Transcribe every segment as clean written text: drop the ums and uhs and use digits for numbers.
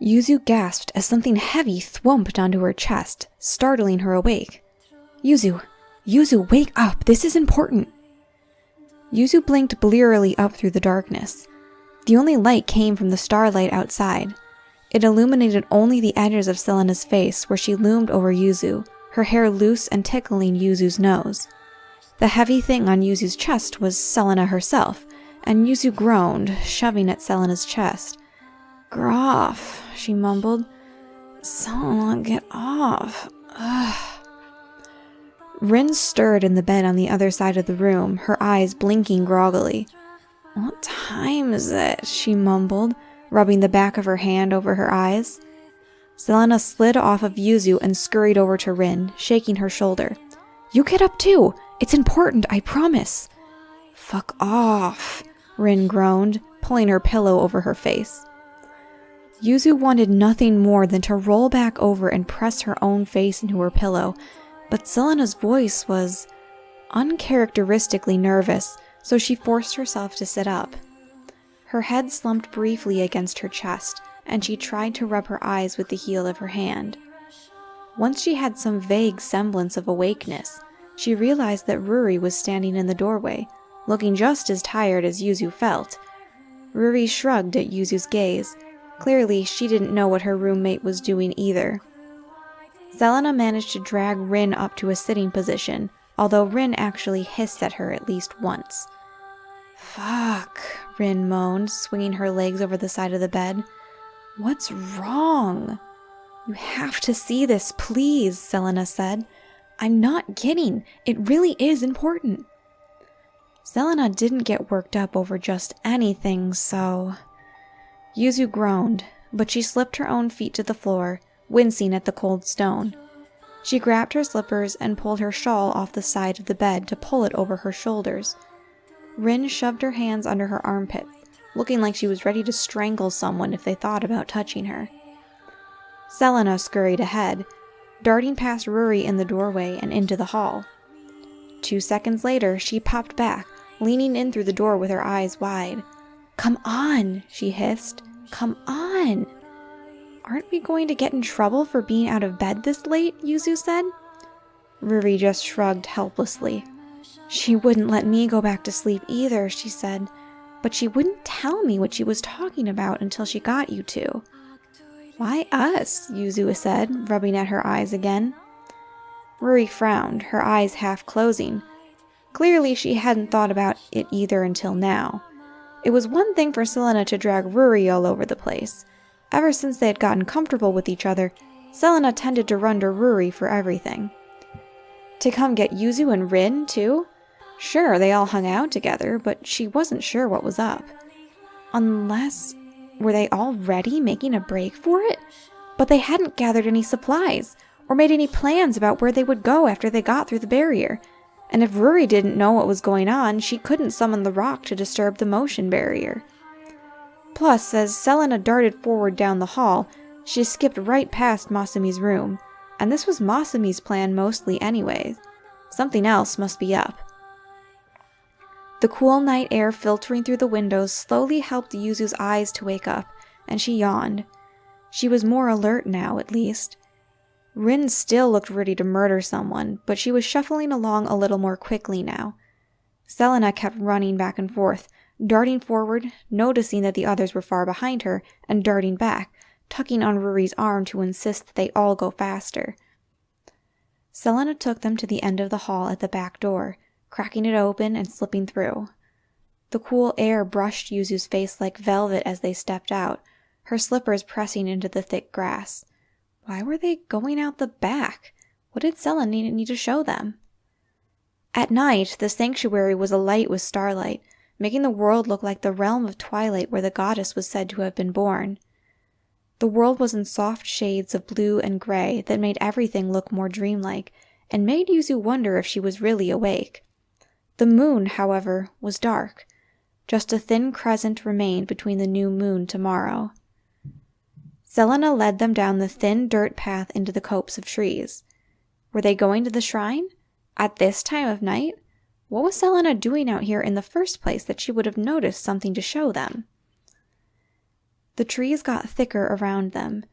Yuzu gasped as something heavy thwumped onto her chest, startling her awake. Yuzu, wake up! This is important! Yuzu blinked blearily up through the darkness. The only light came from the starlight outside. It illuminated only the edges of Selena's face where she loomed over Yuzu, her hair loose and tickling Yuzu's nose. The heavy thing on Yuzu's chest was Selena herself, and Yuzu groaned, shoving at Selena's chest. "Groff," she mumbled. "Selena, get off. Ugh." Rin stirred in the bed on the other side of the room, her eyes blinking groggily. "What time is it?" she mumbled, rubbing the back of her hand over her eyes. Selena slid off of Yuzu and scurried over to Rin, shaking her shoulder. "You get up too! It's important, I promise!" "Fuck off," Rin groaned, pulling her pillow over her face. Yuzu wanted nothing more than to roll back over and press her own face into her pillow, but Selena's voice was uncharacteristically nervous, so she forced herself to sit up. Her head slumped briefly against her chest, and she tried to rub her eyes with the heel of her hand. Once she had some vague semblance of awakeness, she realized that Ruri was standing in the doorway, looking just as tired as Yuzu felt. Ruri shrugged at Yuzu's gaze. Clearly, she didn't know what her roommate was doing either. Selena managed to drag Rin up to a sitting position, although Rin actually hissed at her at least once. "Fuck," Rin moaned, swinging her legs over the side of the bed. "What's wrong?" "You have to see this, please," Selena said. "I'm not kidding. It really is important." Selena didn't get worked up over just anything, so... Yuzu groaned, but she slipped her own feet to the floor, wincing at the cold stone. She grabbed her slippers and pulled her shawl off the side of the bed to pull it over her shoulders. Rin shoved her hands under her armpits, looking like she was ready to strangle someone if they thought about touching her. Selena scurried ahead, darting past Ruri in the doorway and into the hall. 2 seconds later, she popped back, leaning in through the door with her eyes wide. "Come on," she hissed. "Come on." "Aren't we going to get in trouble for being out of bed this late?" Yuzu said. Ruri just shrugged helplessly. "She wouldn't let me go back to sleep either," she said, "but she wouldn't tell me what she was talking about until she got you two." "Why us?" Yuzu said, rubbing at her eyes again. Ruri frowned, her eyes half closing. Clearly she hadn't thought about it either until now. It was one thing for Selena to drag Ruri all over the place. Ever since they had gotten comfortable with each other, Selena tended to run to Ruri for everything. To come get Yuzu and Rin, too? Sure, they all hung out together, but she wasn't sure what was up. Unless... were they already making a break for it? But they hadn't gathered any supplies, or made any plans about where they would go after they got through the barrier. And if Ruri didn't know what was going on, she couldn't summon the rock to disturb the motion barrier. Plus, as Selena darted forward down the hall, she skipped right past Masumi's room, and this was Masumi's plan mostly anyway. Something else must be up. The cool night air filtering through the windows slowly helped Yuzu's eyes to wake up, and she yawned. She was more alert now, at least. Rin still looked ready to murder someone, but she was shuffling along a little more quickly now. Selena kept running back and forth, darting forward, noticing that the others were far behind her, and darting back, tugging on Ruri's arm to insist that they all go faster. Selena took them to the end of the hall at the back door, cracking it open and slipping through. The cool air brushed Yuzu's face like velvet as they stepped out, her slippers pressing into the thick grass. Why were they going out the back? What did Selena need to show them? At night, the sanctuary was alight with starlight, making the world look like the realm of twilight where the goddess was said to have been born. The world was in soft shades of blue and gray that made everything look more dreamlike, and made Yuzu wonder if she was really awake. The moon, however, was dark. Just a thin crescent remained between the new moon tomorrow. Selena led them down the thin dirt path into the copse of trees. Were they going to the shrine? At this time of night? What was Selena doing out here in the first place that she would have noticed something to show them? The trees got thicker around them,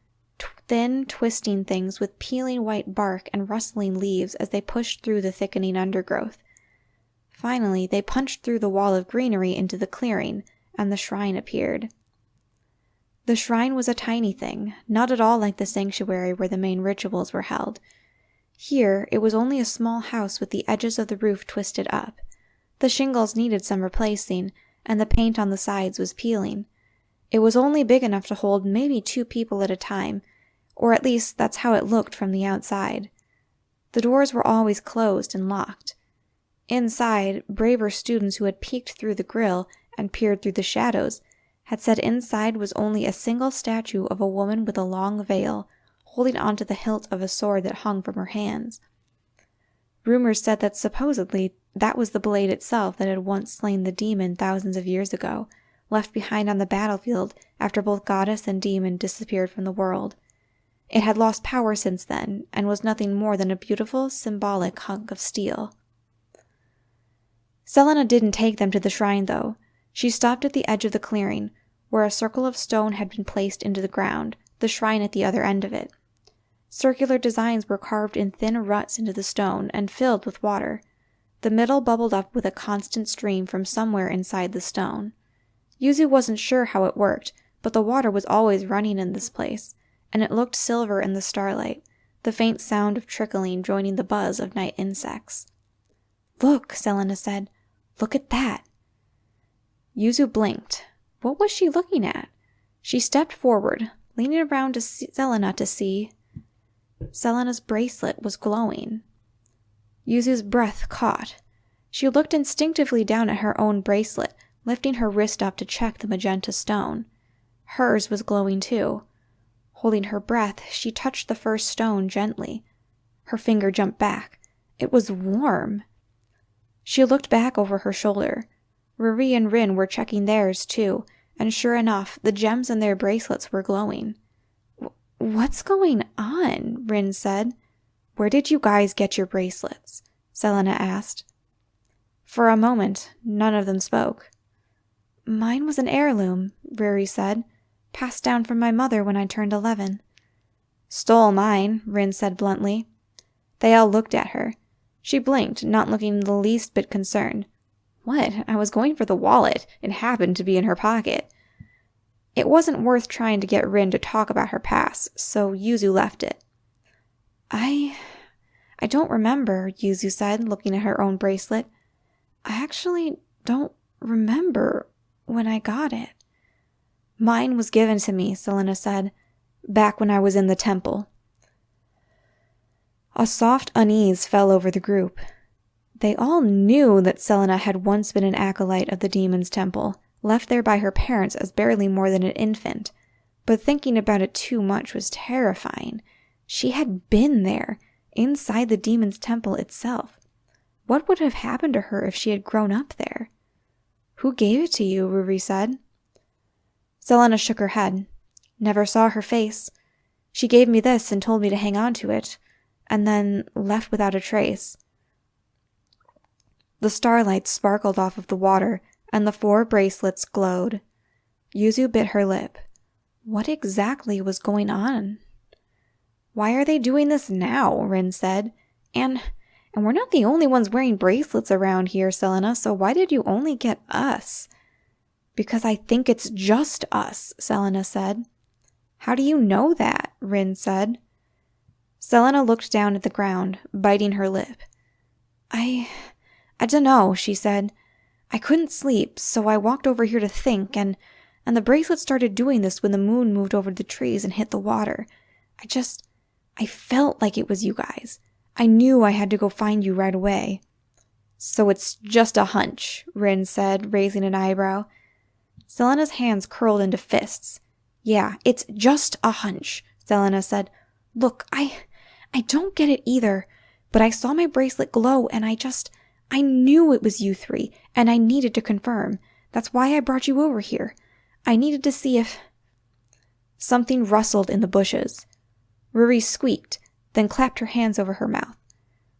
thin, twisting things with peeling white bark and rustling leaves as they pushed through the thickening undergrowth. Finally, they punched through the wall of greenery into the clearing, and the shrine appeared. The shrine was a tiny thing, not at all like the sanctuary where the main rituals were held. Here, it was only a small house with the edges of the roof twisted up. The shingles needed some replacing, and the paint on the sides was peeling. It was only big enough to hold maybe 2 people at a time, or at least that's how it looked from the outside. The doors were always closed and locked. Inside, braver students who had peeked through the grill and peered through the shadows had said inside was only a single statue of a woman with a long veil, holding onto the hilt of a sword that hung from her hands. Rumors said that supposedly that was the blade itself that had once slain the demon thousands of years ago, left behind on the battlefield after both goddess and demon disappeared from the world. It had lost power since then, and was nothing more than a beautiful, symbolic hunk of steel. Selena didn't take them to the shrine, though. She stopped at the edge of the clearing, where a circle of stone had been placed into the ground, the shrine at the other end of it. Circular designs were carved in thin ruts into the stone and filled with water. The middle bubbled up with a constant stream from somewhere inside the stone. Yuzu wasn't sure how it worked, but the water was always running in this place, and it looked silver in the starlight, the faint sound of trickling joining the buzz of night insects. "Look," Selena said. "Look at that." Yuzu blinked. What was she looking at? She stepped forward, leaning around to Selena to see. Selena's bracelet was glowing. Yuzu's breath caught. She looked instinctively down at her own bracelet, lifting her wrist up to check the magenta stone. Hers was glowing too. Holding her breath, she touched the first stone gently. Her finger jumped back. It was warm. She looked back over her shoulder. Ruri and Rin were checking theirs too, and sure enough, the gems in their bracelets were glowing. "What's going on?" Rin said. "Where did you guys get your bracelets?" Selena asked. For a moment, none of them spoke. "Mine was an heirloom," Ruri said. "Passed down from my mother when I turned 11. "Stole mine," Rin said bluntly. They all looked at her. She blinked, not looking the least bit concerned. "What? I was going for the wallet. It happened to be in her pocket." It wasn't worth trying to get Rin to talk about her past, so Yuzu left it. I don't remember," Yuzu said, looking at her own bracelet. "I actually don't remember when I got it." "Mine was given to me," Selena said, "back when I was in the temple." A soft unease fell over the group. They all knew that Selena had once been an acolyte of the demon's temple, left there by her parents as barely more than an infant, but thinking about it too much was terrifying. She had been there, inside the demon's temple itself. What would have happened to her if she had grown up there? "Who gave it to you?" Ruri said. Selena shook her head. "Never saw her face. She gave me this and told me to hang on to it, and then left without a trace." The starlight sparkled off of the water, and the 4 bracelets glowed. Yuzu bit her lip. What exactly was going on? "Why are they doing this now?" Rin said. And we're not the only ones wearing bracelets around here, Selena, so why did you only get us?" "Because I think it's just us," Selena said. "How do you know that?" Rin said. Selena looked down at the ground, biting her lip. I dunno," she said. "I couldn't sleep, so I walked over here to think, and the bracelet started doing this when the moon moved over the trees and hit the water. I felt like it was you guys. I knew I had to go find you right away." "So it's just a hunch," Rin said, raising an eyebrow. Selena's hands curled into fists. "Yeah, it's just a hunch," Selena said. "Look, I don't get it either, but I saw my bracelet glow and I knew it was you 3, and I needed to confirm. That's why I brought you over here. I needed to see if—" Something rustled in the bushes. Ruri squeaked, then clapped her hands over her mouth.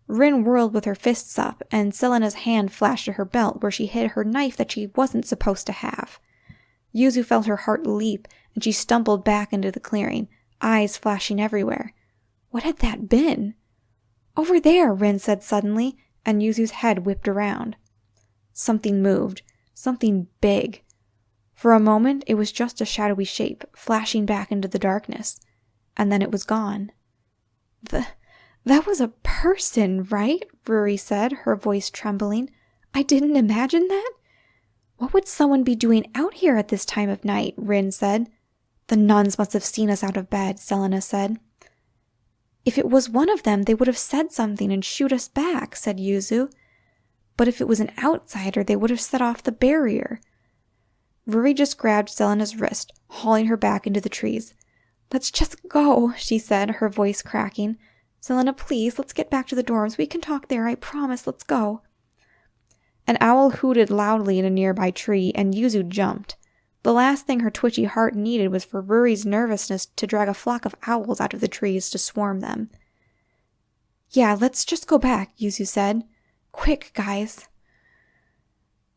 Rin whirled with her fists up, and Selena's hand flashed to her belt where she hid her knife that she wasn't supposed to have. Yuzu felt her heart leap, and she stumbled back into the clearing, eyes flashing everywhere. What had that been? Over there, Rin said suddenly, and Yuzu's head whipped around. Something moved. Something big. For a moment, it was just a shadowy shape, flashing back into the darkness. And then it was gone. That was a person, right? Ruri said, her voice trembling. I didn't imagine that. What would someone be doing out here at this time of night? Rin said. The nuns must have seen us out of bed, Selena said. If it was one of them, they would have said something and shoot us back, said Yuzu. But if it was an outsider, they would have set off the barrier. Ruri just grabbed Selena's wrist, hauling her back into the trees. Let's just go, she said, her voice cracking. Selena, please, let's get back to the dorms. We can talk there, I promise. Let's go. An owl hooted loudly in a nearby tree, and Yuzu jumped. The last thing her twitchy heart needed was for Ruri's nervousness to drag a flock of owls out of the trees to swarm them. Yeah, let's just go back, Yuzu said. Quick, guys.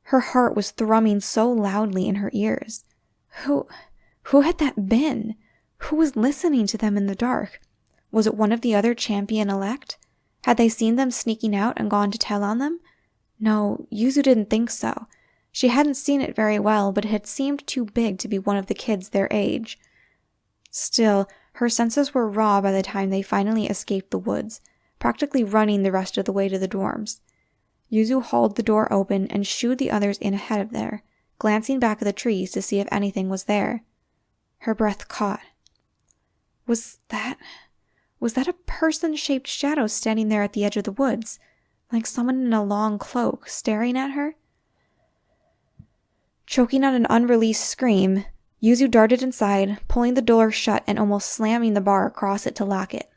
Her heart was thrumming so loudly in her ears. Who had that been? Who was listening to them in the dark? Was it one of the other champion-elect? Had they seen them sneaking out and gone to tell on them? No, Yuzu didn't think so. She hadn't seen it very well, but it had seemed too big to be one of the kids their age. Still, her senses were raw by the time they finally escaped the woods, practically running the rest of the way to the dorms. Yuzu hauled the door open and shooed the others in ahead of there, glancing back at the trees to see if anything was there. Her breath caught. Was that a person-shaped shadow standing there at the edge of the woods, like someone in a long cloak, staring at her? Choking on an unreleased scream, Yuzu darted inside, pulling the door shut and almost slamming the bar across it to lock it.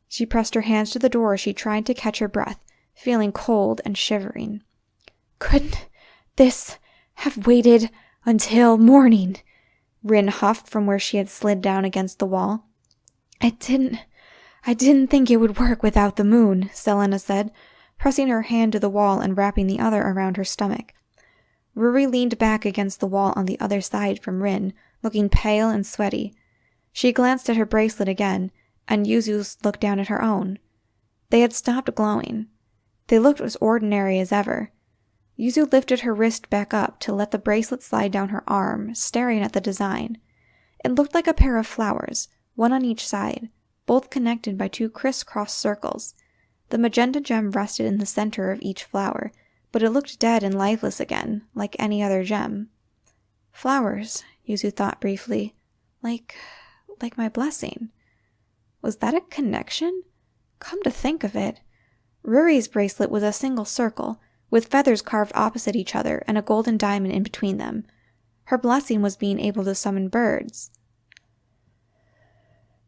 She pressed her hands to the door as she tried to catch her breath, feeling cold and shivering. Couldn't this have waited until morning? Rin huffed from where she had slid down against the wall. I didn't think it would work without the moon, Selena said, pressing her hand to the wall and wrapping the other around her stomach. Ruri leaned back against the wall on the other side from Rin, looking pale and sweaty. She glanced at her bracelet again, and Yuzu looked down at her own. They had stopped glowing. They looked as ordinary as ever. Yuzu lifted her wrist back up to let the bracelet slide down her arm, staring at the design. It looked like a pair of flowers, one on each side, both connected by two crisscross circles. The magenta gem rested in the center of each flower, but it looked dead and lifeless again, like any other gem. Flowers, Yuzu thought briefly. Like my blessing. Was that a connection? Come to think of it, Ruri's bracelet was a single circle, with feathers carved opposite each other and a golden diamond in between them. Her blessing was being able to summon birds.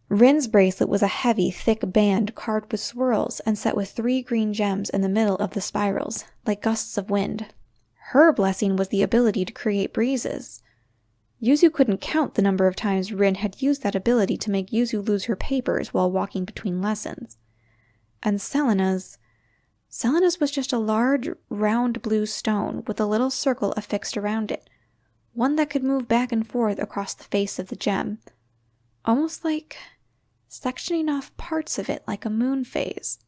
Rin's bracelet was a heavy, thick band carved with swirls and set with 3 green gems in the middle of the spirals, like gusts of wind. Her blessing was the ability to create breezes. Yuzu couldn't count the number of times Rin had used that ability to make Yuzu lose her papers while walking between lessons. And Selena's was just a large, round blue stone with a little circle affixed around it, one that could move back and forth across the face of the gem, almost like sectioning off parts of it like a moon phase.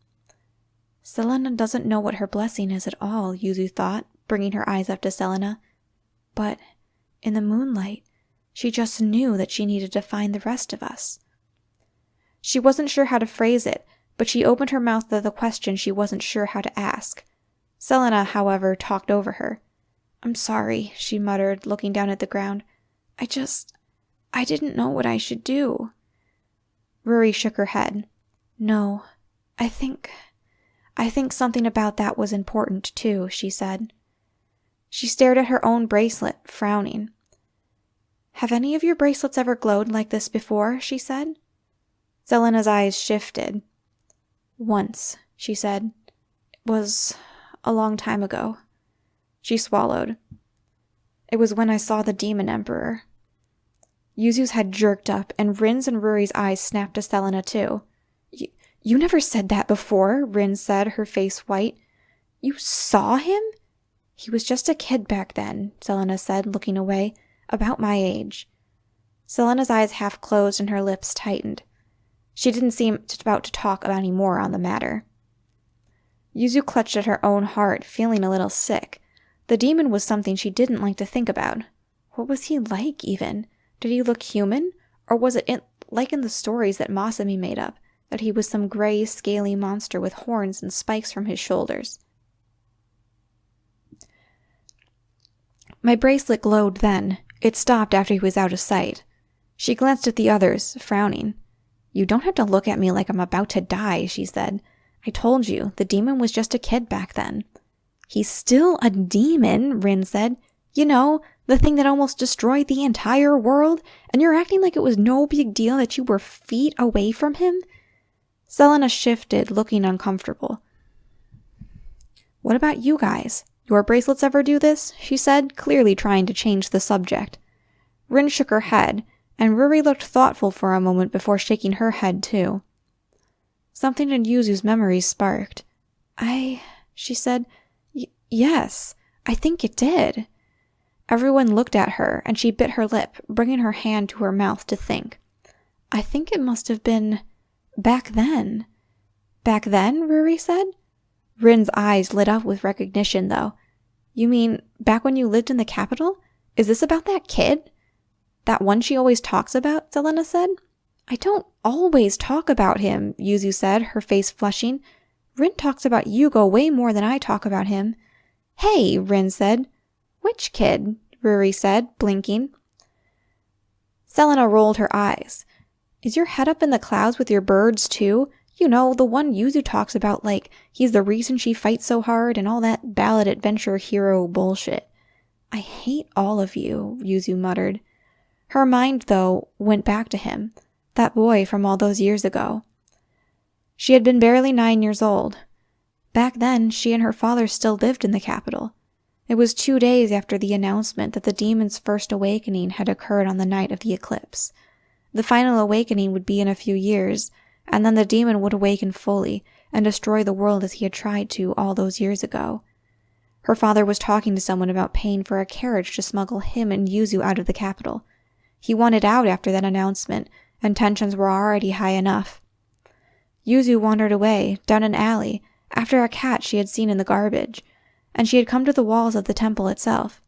Selena doesn't know what her blessing is at all, Yuzu thought, bringing her eyes up to Selena. But in the moonlight, she just knew that she needed to find the rest of us. She wasn't sure how to phrase it, but she opened her mouth to the question she wasn't sure how to ask. Selena, however, talked over her. "I'm sorry," she muttered, looking down at the ground. I didn't know what I should do." Ruri shook her head. "No, I think something about that was important too," she said. She stared at her own bracelet, frowning. "Have any of your bracelets ever glowed like this before?" she said. Selena's eyes shifted. "Once," she said. "It was a long time ago." She swallowed. "It was when I saw the Demon Emperor." Yuzu's head jerked up, and Rin's and Ruri's eyes snapped to Selena too. You never said that before," Rin said, her face white. "You saw him?" "He was just a kid back then," Selena said, looking away. About my age. Selena's eyes half closed and her lips tightened. She didn't seem about to talk about any more on the matter. Yuzu clutched at her own heart, feeling a little sick. The demon was something she didn't like to think about. What was he like, even? Did he look human? Or was it like in the stories that Masami made up, that he was some gray, scaly monster with horns and spikes from his shoulders? My bracelet glowed then. It stopped after he was out of sight. She glanced at the others, frowning. "You don't have to look at me like I'm about to die," she said. "I told you, the demon was just a kid back then." "He's still a demon," Rin said. "You know, the thing that almost destroyed the entire world, and you're acting like it was no big deal that you were feet away from him?" Selena shifted, looking uncomfortable. "What about you guys? Your bracelets ever do this?" she said, clearly trying to change the subject. Rin shook her head, and Ruri looked thoughtful for a moment before shaking her head too. Something in Yuzu's memories sparked. She said, yes, I think it did." Everyone looked at her, and she bit her lip, bringing her hand to her mouth to think. "I think it must have been back then." "Back then?" Ruri said. Rin's eyes lit up with recognition, though. "You mean back when you lived in the capital? Is this about that kid?" "That one she always talks about?" Selena said. "I don't always talk about him," Yuzu said, her face flushing. "Rin talks about Yugo way more than I talk about him." "Hey," Rin said. "Which kid?" Ruri said, blinking. Selena rolled her eyes. "Is your head up in the clouds with your birds, too? You know, the one Yuzu talks about like he's the reason she fights so hard and all that ballad adventure hero bullshit." "I hate all of you," Yuzu muttered. Her mind, though, went back to him, that boy from all those years ago. She had been barely 9 years old. Back then, she and her father still lived in the capital. It was 2 days after the announcement that the demon's first awakening had occurred on the night of the eclipse. The final awakening would be in a few years, and then the demon would awaken fully and destroy the world as he had tried to all those years ago. Her father was talking to someone about paying for a carriage to smuggle him and Yuzu out of the capital. He wanted out after that announcement, and tensions were already high enough. Yuzu wandered away, down an alley, after a cat she had seen in the garbage, and she had come to the walls of the temple itself.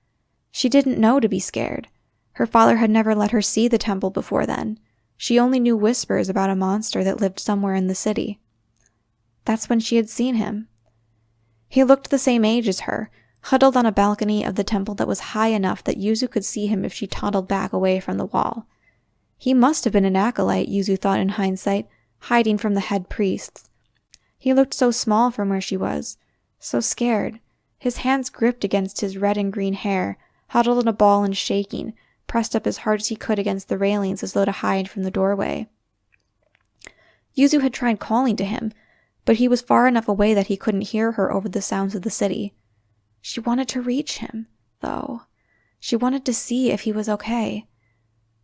She didn't know to be scared. Her father had never let her see the temple before then. She only knew whispers about a monster that lived somewhere in the city. That's when she had seen him. He looked the same age as her, huddled on a balcony of the temple that was high enough that Yuzu could see him if she toddled back away from the wall. He must have been an acolyte, Yuzu thought in hindsight, hiding from the head priests. He looked so small from where she was, so scared, his hands gripped against his red and green hair, huddled in a ball and shaking, pressed up as hard as he could against the railings as though to hide from the doorway. Yuzu had tried calling to him, but he was far enough away that he couldn't hear her over the sounds of the city. She wanted to reach him, though. She wanted to see if he was okay.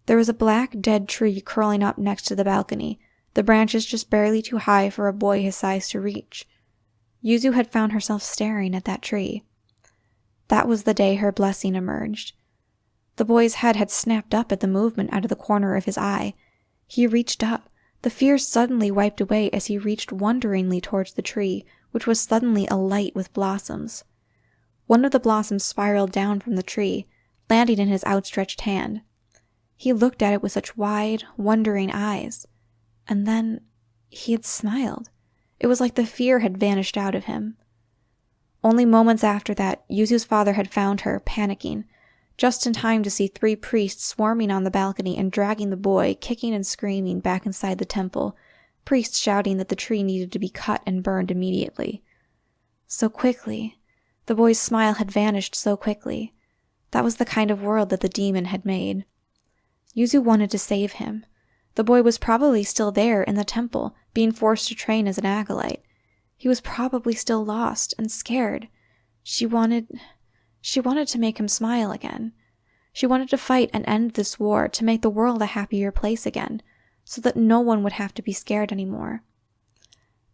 There was a black, dead tree curling up next to the balcony, the branches just barely too high for a boy his size to reach. Yuzu had found herself staring at that tree. That was the day her blessing emerged. The boy's head had snapped up at the movement out of the corner of his eye. He reached up. The fear suddenly wiped away as he reached wonderingly towards the tree, which was suddenly alight with blossoms. One of the blossoms spiraled down from the tree, landing in his outstretched hand. He looked at it with such wide, wondering eyes. And then he had smiled. It was like the fear had vanished out of him. Only moments after that, Yuzu's father had found her, panicking, just in time to see 3 priests swarming on the balcony and dragging the boy, kicking and screaming, back inside the temple, priests shouting that the tree needed to be cut and burned immediately. So quickly. The boy's smile had vanished so quickly. That was the kind of world that the demon had made. Yuzu wanted to save him. The boy was probably still there in the temple, being forced to train as an acolyte. He was probably still lost and scared. She wanted to make him smile again. She wanted to fight and end this war, to make the world a happier place again, so that no one would have to be scared anymore.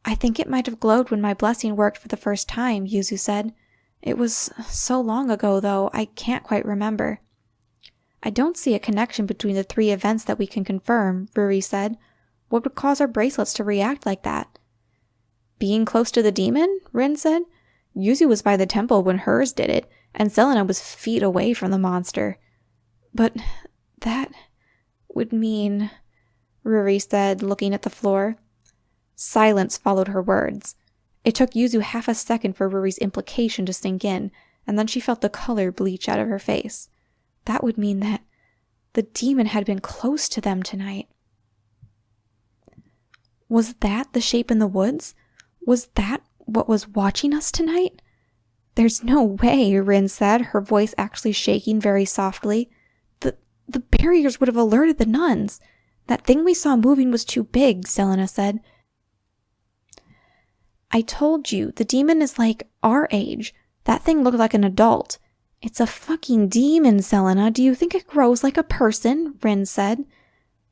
"I think it might have glowed when my blessing worked for the first time," Yuzu said. "It was so long ago, though, I can't quite remember." I don't see a connection between the 3 events that we can confirm, Ruri said. What would cause our bracelets to react like that? Being close to the demon? Rin said. Yuzu was by the temple when hers did it, and Selena was feet away from the monster. But that would mean... Ruri said, looking at the floor. Silence followed her words. It took Yuzu half a second for Ruri's implication to sink in, and then she felt the color bleach out of her face. That would mean that the demon had been close to them tonight. Was that the shape in the woods? Was that what was watching us tonight? There's no way, Rin said, her voice actually shaking very softly. The barriers would have alerted the nuns. That thing we saw moving was too big, Selena said. I told you, the demon is like our age. That thing looked like an adult. It's a fucking demon, Selena. Do you think it grows like a person? Rin said.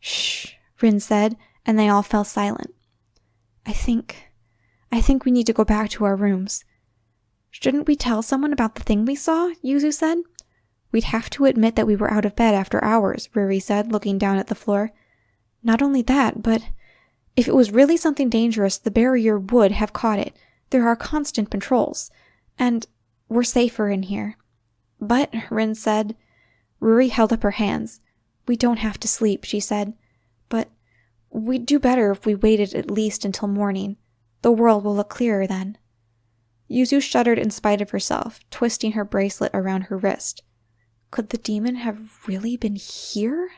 Shh, Rin said, and they all fell silent. I think we need to go back to our rooms. Shouldn't we tell someone about the thing we saw? Yuzu said. We'd have to admit that we were out of bed after hours, Ruri said, looking down at the floor. Not only that, but if it was really something dangerous, the barrier would have caught it. There are constant patrols, and we're safer in here. But, Rin said. Ruri held up her hands. We don't have to sleep, she said. But we'd do better if we waited at least until morning. The world will look clearer then. Yuzu shuddered in spite of herself, twisting her bracelet around her wrist. Could the demon have really been here?